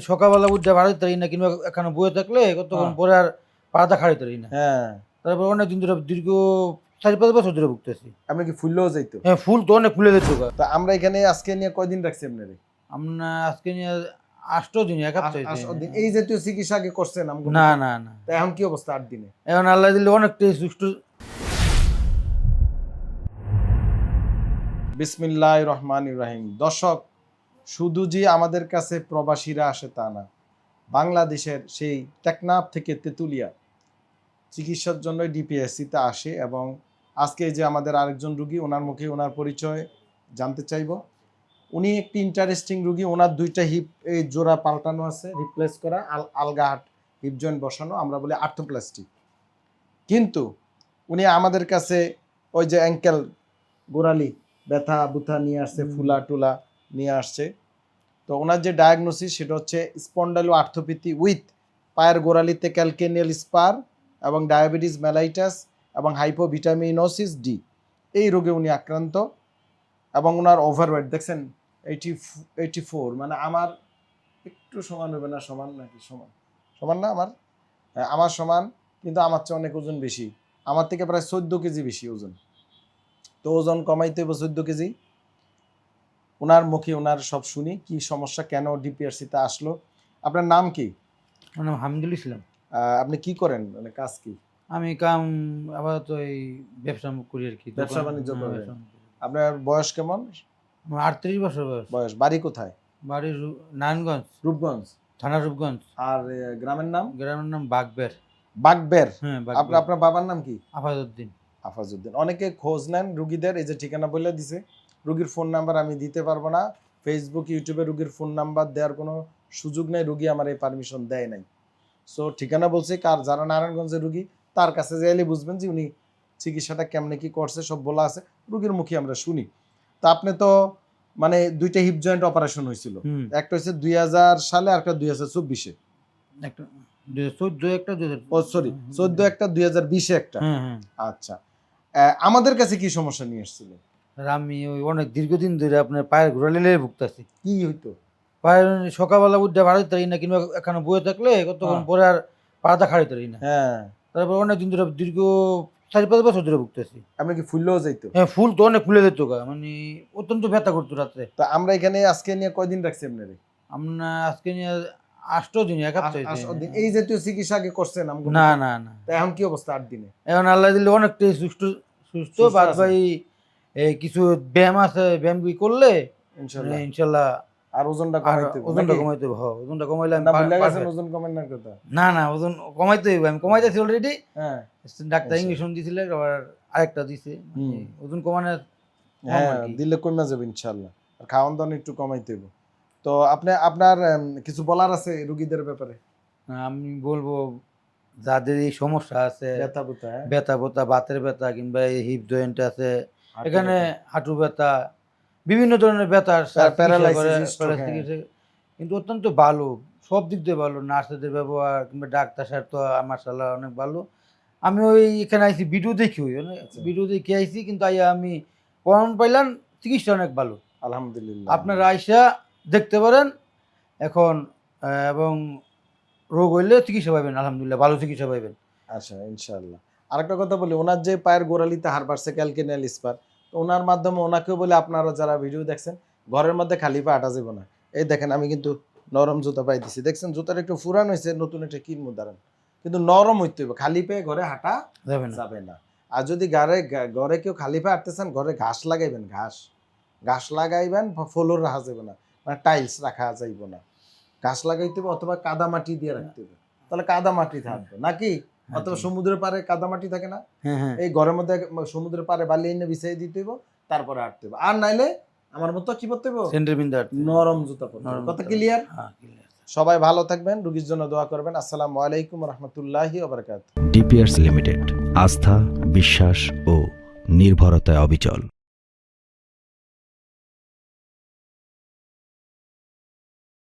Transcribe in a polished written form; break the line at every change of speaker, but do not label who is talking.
সকালবেলা উঠতে পারতে পারি না, কিংবা এখানে বয়ে থাকলে কতক্ষণ পরে আর পাড়াটা খাড়িতে পারি না।
হ্যাঁ,
তারপর অনেকদিন ধরে দীর্ঘ 4-5 বছর ধরে ভুগতেছি।
আপনি কি ফুললেও যাইতো?
হ্যাঁ, ফুল তো অনেক ফুলে যেত।
তো আমরা এখানে আজকে নিয়ে কয়দিন রাখছি আপনারে?
আমরা আজকে নিয়ে 8 দিন, 1 সপ্তাহ।
এই জাতীয় চিকিৎসা আগে করছেন?
না না না।
তা এখন কি অবস্থা 8 দিনে?
এখন আল্লাহ দিলে অনেকটাই সুষ্ঠু।
বিসমিল্লাহির রহমানির রহিম। দর্শক, শুধু যে আমাদের কাছে প্রবাসীরা আসে তা না, বাংলাদেশের সেই টেকনাফ থেকে তেতুলিয়া চিকিৎসার জন্য ডিপিএসসিতে আসে। এবং আজকে যে আমাদের আরেকজন রুগী, ওনার মুখে ওনার পরিচয় জানতে চাইব। উনি একটি ইন্টারেস্টিং রুগী। ওনার 2টা হিপ এই জোড়া পাল্টানো আছে, রিপ্লেস করা, আলগা হাট হিপ জয়েন্ট বসানো, আমরা বলি আর্থোপ্লাস্টি। কিন্তু উনি আমাদের কাছে ওই যে অ্যাঙ্কেল গোড়ালি ব্যথা বুথা নিয়ে আসছে, ফুলা টুলা নিয়ে আসছে। তো ওনার যে ডায়াগনোসিস সেটা হচ্ছে স্পন্ডাইলো আর্থোপ্যাথি উইথ পায়ের গোড়ালিতে ক্যালকেনিয়াল স্পার এবং ডায়াবেটিস মেলাইটাস এবং হাইপোভিটামিনোসিস ডি, এই রোগে উনি আক্রান্ত। এবং ওনার ওভারওয়েট দেখছেন 84, মানে আমার একটু সমান হবে না, সমান নাকি সমান? সমান না আমার? আমার সমান, কিন্তু আমার চেয়ে অনেক ওজন বেশি। আমার থেকে প্রায় 14 কেজি বেশি ওজন। তো ওজন কমাইতে হবে 14 কেজি। ওনার মুখে ওনার সব শুনি, কি সমস্যা, কেন ডিপিআরসিতে আসলো। আপনার নাম কি?
আমার নাম হামিদুল ইসলাম।
আপনি কি করেন, মানে কাজ কি?
আমি কাম আপাতত এই ব্যবসা করি আর কি,
ব্যবসা বাণিজ্য করেন। আপনার বয়স কেমন?
আমার 38 বছর
বয়স। বাড়ি কোথায়?
বাড়ি নারায়ণগঞ্জ,
রূপগঞ্জ
থানা রূপগঞ্জ।
আর গ্রামের নাম?
গ্রামের নাম বাগবের।
বাগবের।
হ্যাঁ,
আপনার বাবার নাম কি?
আফাজউদ্দিন।
আফাজউদ্দিন। অনেকে খোঁজ নেন রুগীদের, এই যে ঠিকানা বলে দিছে। রুগীর ফোন নাম্বার আমি দিতে পারবো না। ফেসবুক, ইউটিউবে রুগীর ফোন নাম্বার দেওয়ার কোনো সুযোগ নেই, রুগী আমার এই পারমিশন দেয় নাই। সো ঠিকানা বলছে, কার যারা নারায়ণগঞ্জের রুগী তার কাছে যাইলে বুঝবেন যে উনি চিকিৎসাটা কেমনে কি করছে, সব বলা আছে। রুগীর মুখে আমরা শুনি। তা আপনি তো মানে 2টা হিপ জয়েন্ট অপারেশন হয়েছিল, একটা হচ্ছে 2000 সালে আর একটা 2024-এ।
একটা 2014 একটা
14 একটা 2020-এ একটা। আচ্ছা, আমাদের কাছে কি সমস্যা নিয়ে এসেছিল?
আমি ওই অনেক দীর্ঘদিন ধরে আপনার পায়ের গোড়ালিলে ভুগতেছি।
কি হইতো?
পায়ের সকালবেলা উঠতে পারতে পারি না, কিংবা এখানে বয়ে থাকলে কতক্ষণ পরে আর পাড়াটা খাড়িতে পারি না।
হ্যাঁ,
তারপর অনেকদিন ধরে দীর্ঘ 4-5 বছর ধরে ভুগতেছি।
আপনি কি ফুললেও যাইতো?
হ্যাঁ, ফুল তো অনেক ফুলে যেত, মানে অত্যন্ত ব্যথা করতো রাত্রে।
তো আমরা এখানে আজকে নিয়ে কয়দিন রাখছি আপনারে?
আমরা আজকে নিয়ে 8 দিন, 1 সপ্তাহ।
এই জাতীয় চিকিৎসা আগে করছেন?
না না না।
তা এখন কি অবস্থা 8 দিনে?
এখন আল্লাহ দিলে অনেকটাই সুস্থ। বাদ ভাই কিছু ব্যায়াম আছে, ব্যায়াম করলে ইনশাল্লাহ
আর ওজনটা
কমাইতে হবে। ওজনটা কমাইলে
ওজন কমানোর কথা
না না, ওজন কমাইতে হবে। আমি কমাইতেছি অলরেডি।
হ্যাঁ,
ডাক্তার ইনজেকশন দিছিল, আবার আরেকটা দিছে। ওজন কমানোর
দিলে কমে যাবে ইনশাল্লাহ। আর খাওয়ান দাওয়ান একটু কমাইতে হবে। তো আপনার কিছু বলার আছে রোগীদের ব্যাপারে?
আমি বলবো, যাদের এই সমস্যা আছে, ব্যথা বোথা, বাতের ব্যথা, কিংবা এই হিপ জয়েন্ট আছে, এখানে হাঁটু ব্যথা, বিভিন্ন ধরনের ব্যথার কিন্তু অত্যন্ত ভালো, সব দিক দিয়ে ভালো। নার্সদের ব্যবহার কিংবা ডাক্তার সাহেব তো মাশাআল্লাহ অনেক ভালো। আমি ওই এখানে আইসি ভিডিও দেখি, ভিডিও দেখে আইসি, কিন্তু আমি প্রমাণ পাইলাম চিকিৎসা অনেক ভালো,
আলহামদুলিল্লাহ।
আপনারা আইসা দেখতে পারেন এখন, এবং রোগ হইলে চিকিৎসা পাবেন, আলহামদুলিল্লাহ ভালো চিকিৎসা পাবেন।
আচ্ছা, ইনশাআল্লাহ। আরেকটা কথা বলি, ওনার যে পায়ের গোড়ালিতে হাড় বাড়ছে, ক্যালকেনিয়াল স্পার, তো ওনার মাধ্যমে ওনাকেও বলে, আপনারা যারা ভিডিও দেখছেন, ঘরের মধ্যে খালি পা হাঁটা যাবে না। এই দেখেন, আমি কিন্তু নরম জুতা পাই দিছি, দেখছেন জুতাটা একটু ফুরান হয়েছে, নতুন একটা কিনবো দাঁড়ান, কিন্তু নরম হইতে হবে। খালি পায়ে ঘরে হাঁটা যাবে না। আর যদি ঘরে কেউ খালি পায়ে হাঁটতে চান, ঘরে ঘাস লাগাইবেন, ঘাস লাগাইবেন, ফ্লোর রাখা যাবে না, মানে টাইলস রাখা যাইব না, ঘাস লাগাইতে হবে, অথবা কাদা মাটি দিয়ে রাখতে হবে, তাহলে কাদা মাটি থাকবে নাকি। অথবা সমুদ্রের পাড়ে কাদা মাটি থাকে না, এই ঘরের মধ্যে সমুদ্রের পাড়ে বালি এনে বিছাই দিতে হইব, তারপরে হাঁটতে হবে। আর নাইলে আমার মতো কি করতে হবে, নরম জুতা পরতে হবে। কথা ক্লিয়ার? সবাই ভালো থাকবেন, রোগীর জন্য দোয়া করবেন। আসসালামু আলাইকুম রহমতুল্লাহি ওয়া বারাকাতুহু।
ডিপিআরসি লিমিটেড, আস্থা, বিশ্বাস ও নির্ভরতায় অবিচল।